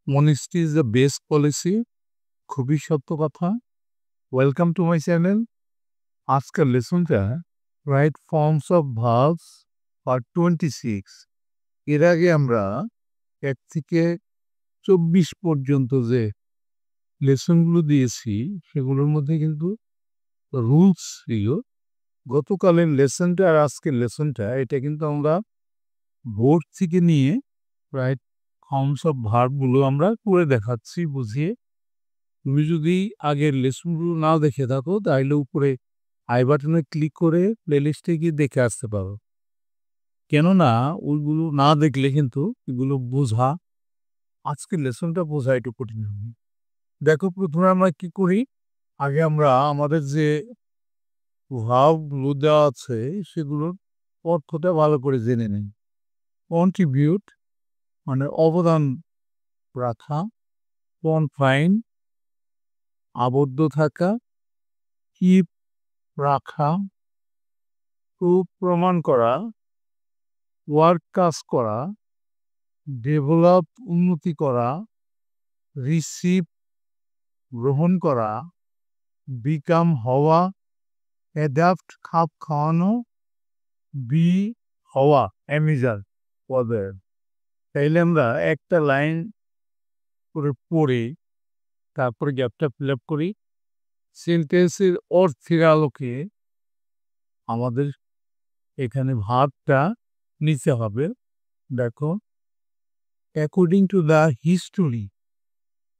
Honesty is the best policy. খুবই সত্য কথা। Welcome to my channel. আজকের লেসনটা right forms of verbs part 26। এর আগে আমরা 1 থেকে 24 পর্যন্ত যে লেসনগুলো দিয়েছি সেগুলোর মধ্যে কিন্তু রুলস ছিল। গতকালের লেসনটা আর আজকের লেসনটা এটা কিন্তু আমরা বোর্ড থেকে নিয়ে রাইট ফর্মস অফ ভার্বগুলো আমরা করে দেখাচ্ছি বুঝিয়ে। তুমি যদি আগের লেসনগুলো না দেখে থাকো তাহলে উপরে আই বাটনে ক্লিক করে প্লেলিস্টে গিয়ে দেখে আসতে পারো। কেননা ওইগুলো না দেখলে কিন্তু এগুলো বোঝা আজকের লেসনটা বোঝা একটু কঠিন হবে। দেখো প্রথমে আমরা কি করি, আগে আমরা আমাদের যে ভার্বগুলো দেওয়া আছে সেগুলোর অর্থটা ভালো করে জেনে নিই। কন্ট্রিবিউট মানে অবদান রাখা, কনফাইন আবদ্ধ থাকা, কিপ রাখা, প্রুফ প্রমাণ করা, ওয়ার্ক কাজ করা, ডেভেলপ উন্নতি করা, রিসিভ গ্রহণ করা, বিকাম হওয়া, অ্যাডাপ্ট খাপ খাওয়ানো, বি হওয়া অ্যামিজার পদের। তাইলে আমরা একটা লাইন করে পড়ে তারপরে গ্যাপটা ফিল আপ করি। সেন্টেন্সের অর্থের আলোকে আমাদের এখানে ভাবটা নিতে হবে। দেখো, অ্যাকর্ডিং টু দ্য হিস্টোরি,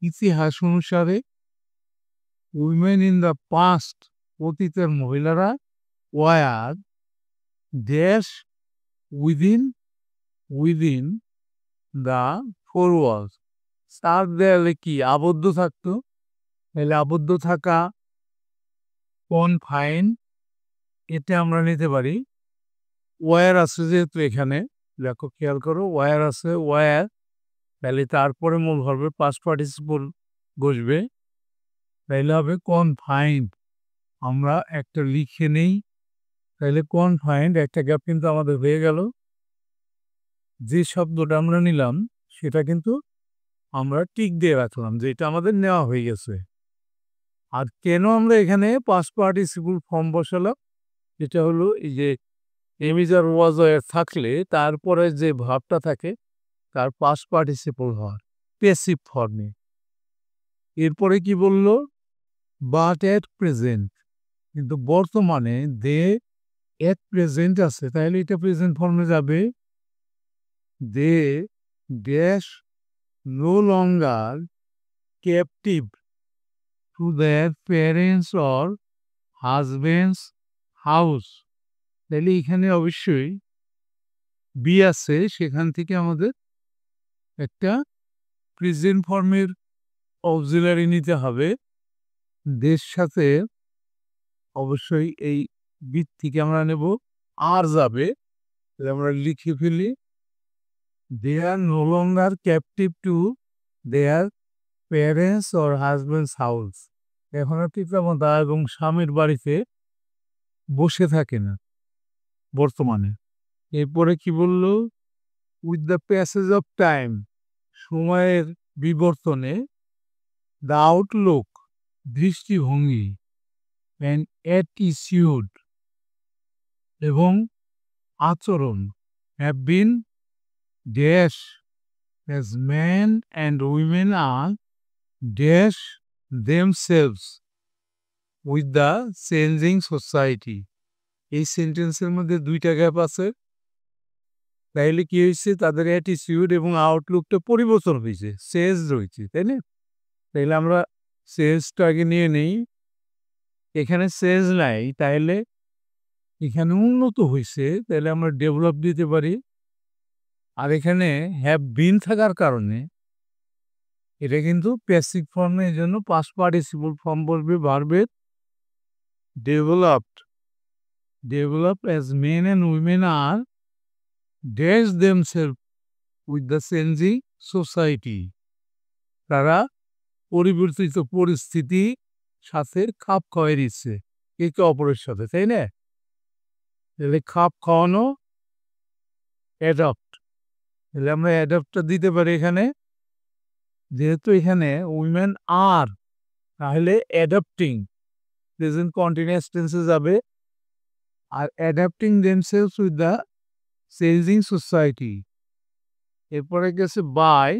ইতিহাস অনুসারে উইমেন ইন দ্য পাস্ট, অতীতের মহিলারা were dash within within the four walls, চার দেয়ালে কি আবদ্ধ থাকতো। তাহলে আবদ্ধ থাকা কনফাইন, এটা আমরা নিতে পারি। ওয়ার আছে যেহেতু এখানে, দেখো খেয়াল করো ওয়ার আছে, ওয়ার তাহলে তারপরে মূল ভার্বের পাস্ট পার্টিসিপল বসবে, তাইলে হবে কনফাইন্ড। আমরা একটা লিখে নেই, তাইলে কনফাইন্ড একটা গ্যাপ কিন্তু আমাদের হয়ে গেল। যে শব্দটা আমরা নিলাম সেটা কিন্তু আমরা টিক দিয়ে রাখলাম যে এটা আমাদের নেওয়া হয়ে গেছে। আর কেন আমরা এখানে পাস্ট পার্টিসিপল ফর্ম বসালাম, এটা হলো এই যে এমিজার ওয়াজ থাকলে তারপরে যে ভাবটা থাকে তার পাস্ট পার্টিসিপল হওয়ার প্যাসিভ ফর্মে। এরপরে কি বলল, বাট অ্যাট প্রেজেন্ট, কিন্তু বর্তমানে দে অ্যাট প্রেজেন্ট আছে, তাহলে এটা প্রেজেন্ট ফর্মে যাবে। They dash no longer captive to their parents or husband's house, তাহলে এখানে অবশ্যই বি আছে, সেখান থেকে আমাদের একটা প্রেজেন্ট ফর্মের অক্সিলারি নিতে হবে। দের সাথে অবশ্যই এই বিট থেকে আমরা নেব আর যাবে, তাহলে আমরা লিখে ফেলি they are no longer captive to their parents or husband's house. এখন আর পিতামাতা এবং স্বামীর বাড়িতে বসে থাকে না বর্তমানে। এরপরে কি বলল, with the passage of time, সময়ের বিবর্তনে, দ্য আউটলুক দৃষ্টিভঙ্গি, অ্যান্ড অ্যাটিটিউড এবং আচরণ, have been dash as men and women are dash themselves with the changing society। এই সেন্টেন্সের মধ্যে দুইটা গ্যাপ আছে, তাইলে কি হয়েছে, তাদের অ্যাটিটিউড এবং আউটলুকটা পরিবর্তন হয়েছে, চেঞ্জ রয়েছে, তাই না? তাইলে আমরা চেঞ্জটা আগে নিয়ে নেই, এখানে চেঞ্জ নাই, তাইলে এখানে উন্নত হয়েছে, তাহলে আমরা ডেভেলপ দিতে পারি। আর এখানে হ্যাভ বিন থাকার কারণে এটা কিন্তু প্যাসিভ ফর্মে, এই জন্য পাস্ট পার্টিসিপল ফর্ম বলবে ভার্বের developed. Develop as men and women are dash themself with the changing society, তারা পরিবর্তিত পরিস্থিতি সাথে খাপ খাওয়াই দিচ্ছে একে অপরের সাথে, তাই না? তাহলে খাপ খাওয়ানো অ্যাডপ্ট, তাহলে আমরা অ্যাডপ্টটা দিতে পারি এখানে যেহেতু এখানে উইমেন আর, তাহলে অ্যাডাপ্টিং প্রেজেন্ট কন্টিনিউয়াস টেন্সে যাবে। আর adapting themselves with the changing society. এরপরে গেছে বাই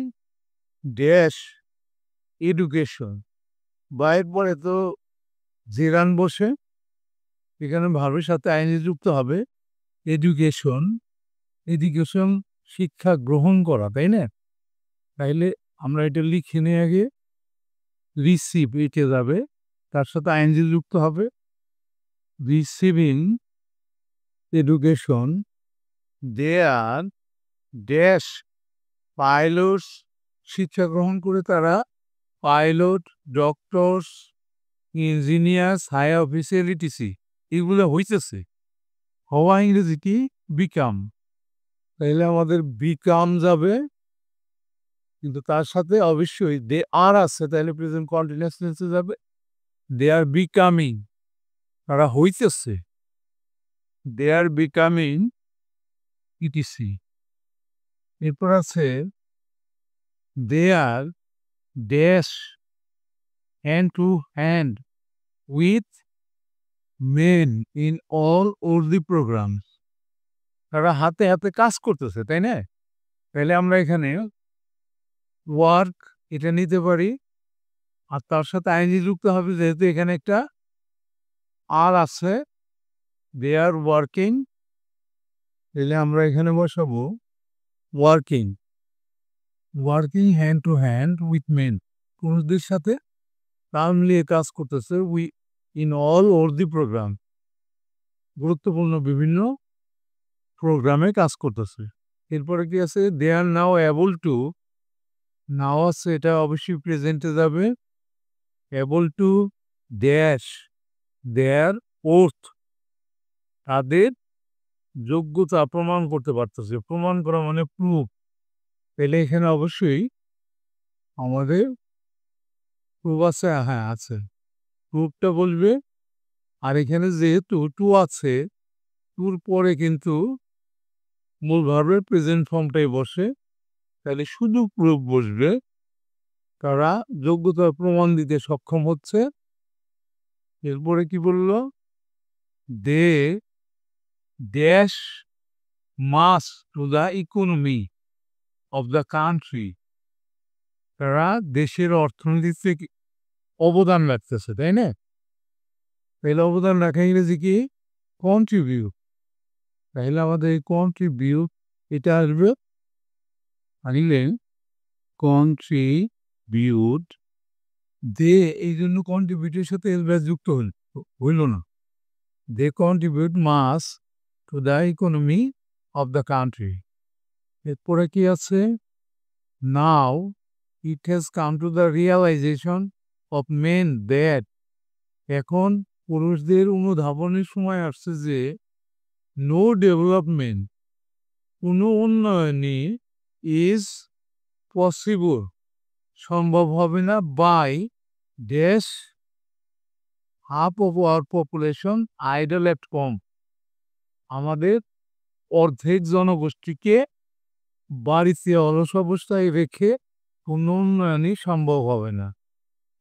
ড্যাশ এডুকেশন। বাইয়ের পরে তো জিরান বসে, এখানে ভার্বের সাথে আইএনজি যুক্ত হবে। এডুকেশন, এডুকেশন শিক্ষা গ্রহণ করা, তাই না? তাইলে আমরা এটা লিখে নিয়ে আগে রিসিভ এটে যাবে, তার সাথে আইএনজি যুক্ত হবে। Receiving education their dash pilots, শিক্ষা গ্রহণ করে তারা pilot, doctors, engineers, high official ETC এগুলো হইতেছে। হওয়া ইংরেজি কি? বিকাম। তাইলে আমাদের বিকাম যাবে, কিন্তু তার সাথে অবশ্যই দে আর আছে, তাহলে প্রেজেন্ট কন্টিনিউয়াস টেন্সে যাবে। দে আর বিকামিং, তারা হইতেছে। They are becoming etc. এরপর আছে they are dash hand to hand with men in all the programmes, তারা হাতে হাতে কাজ করতেছে, তাই না? তাহলে আমরা এখানে ওয়ার্ক এটা নিতে পারি, আর তার সাথে আইনজি যুক্ত হবে, যেহেতু এখানে একটা আর আছে। দে আর ওয়ার্কিং, তাহলে আমরা এখানে বসাবো working. Working hand to hand with men, পুরুষদের সাথে তাল মিলিয়ে কাজ করতেছে। We in all the program, গুরুত্বপূর্ণ বিভিন্ন প্রোগ্রামে কাজ করতেছে। এরপরে কি আছে? They R now able to, নাও আছে, এটা অবশ্যই প্রেজেন্টে যাবে। Able to dash their worth, তাদের যোগ্যতা প্রমাণ করতে পারতেছে। প্রমাণ করা মানে প্রুফ। তাহলে এখানে অবশ্যই আমাদের প্রুফ আছে, হ্যাঁ আছে, প্রুফটা বলবে। আর এখানে যেহেতু টু আছে, টুর পরে কিন্তু মূল ভার্বের প্রেজেন্ট ফর্মটাই বসে, তাহলে শুধু প্রুফ বসবে। তারা যোগ্যতার প্রমাণ দিতে সক্ষম হচ্ছে। এরপরে কি বলল? They dash mass to the economy of the country, তারা দেশের অর্থনীতিতে অবদান রাখতেছে, তাই না? তাহলে অবদান রাখা ইংরেজি কি? কন্ট্রিবিউট। তাহলে আমাদের এই কন্ট্রিবিউট এটা আসবে, আনিলে কন্ট্রিবিউট। দে এই জন্য কন্ট্রিবিউটের সাথে এলব্যাস যুক্ত হইল না। They contribute much to the economy of the country. এরপরে কি আছে? Now it has come to the realisation of men that, এখন পুরুষদের অনুধাবনের সময় আসছে যে নো ডেভেলপমেন্ট, কোনো উন্নয়নই ইজ পসিবল, সম্ভব হবে না, by dash half of our population idle at home, আমাদের অর্ধেক জনগোষ্ঠীকে বাড়িতে অলস অবস্থায় রেখে কোনো উন্নয়নই সম্ভব হবে না।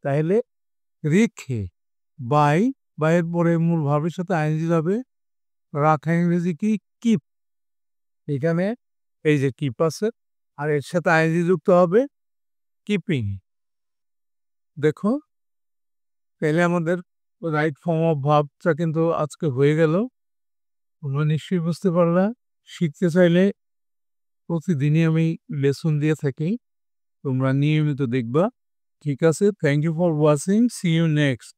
তাহলে রেখে বাই, বাইয়ের পরে মূল ভাবের সাথে আইনজি যাবে। রাখা ইংরেজি কি? কিপ। এখানে এই যে কিপ আছে, আর এর সাথে আইনজি যুক্ত হবে কিপিং। দেখো, তাহলে আমাদের রাইট ফর্ম অফ ভাবটা কিন্তু আজকে হয়ে গেল। তোমরা নিশ্চয়ই বুঝতে পারলা। শিখতে চাইলে প্রতিদিনই আমি লেসন দিয়ে থাকি, তোমরা নিয়মিত দেখবা। ঠিক আছে, thank you for watching, see you next.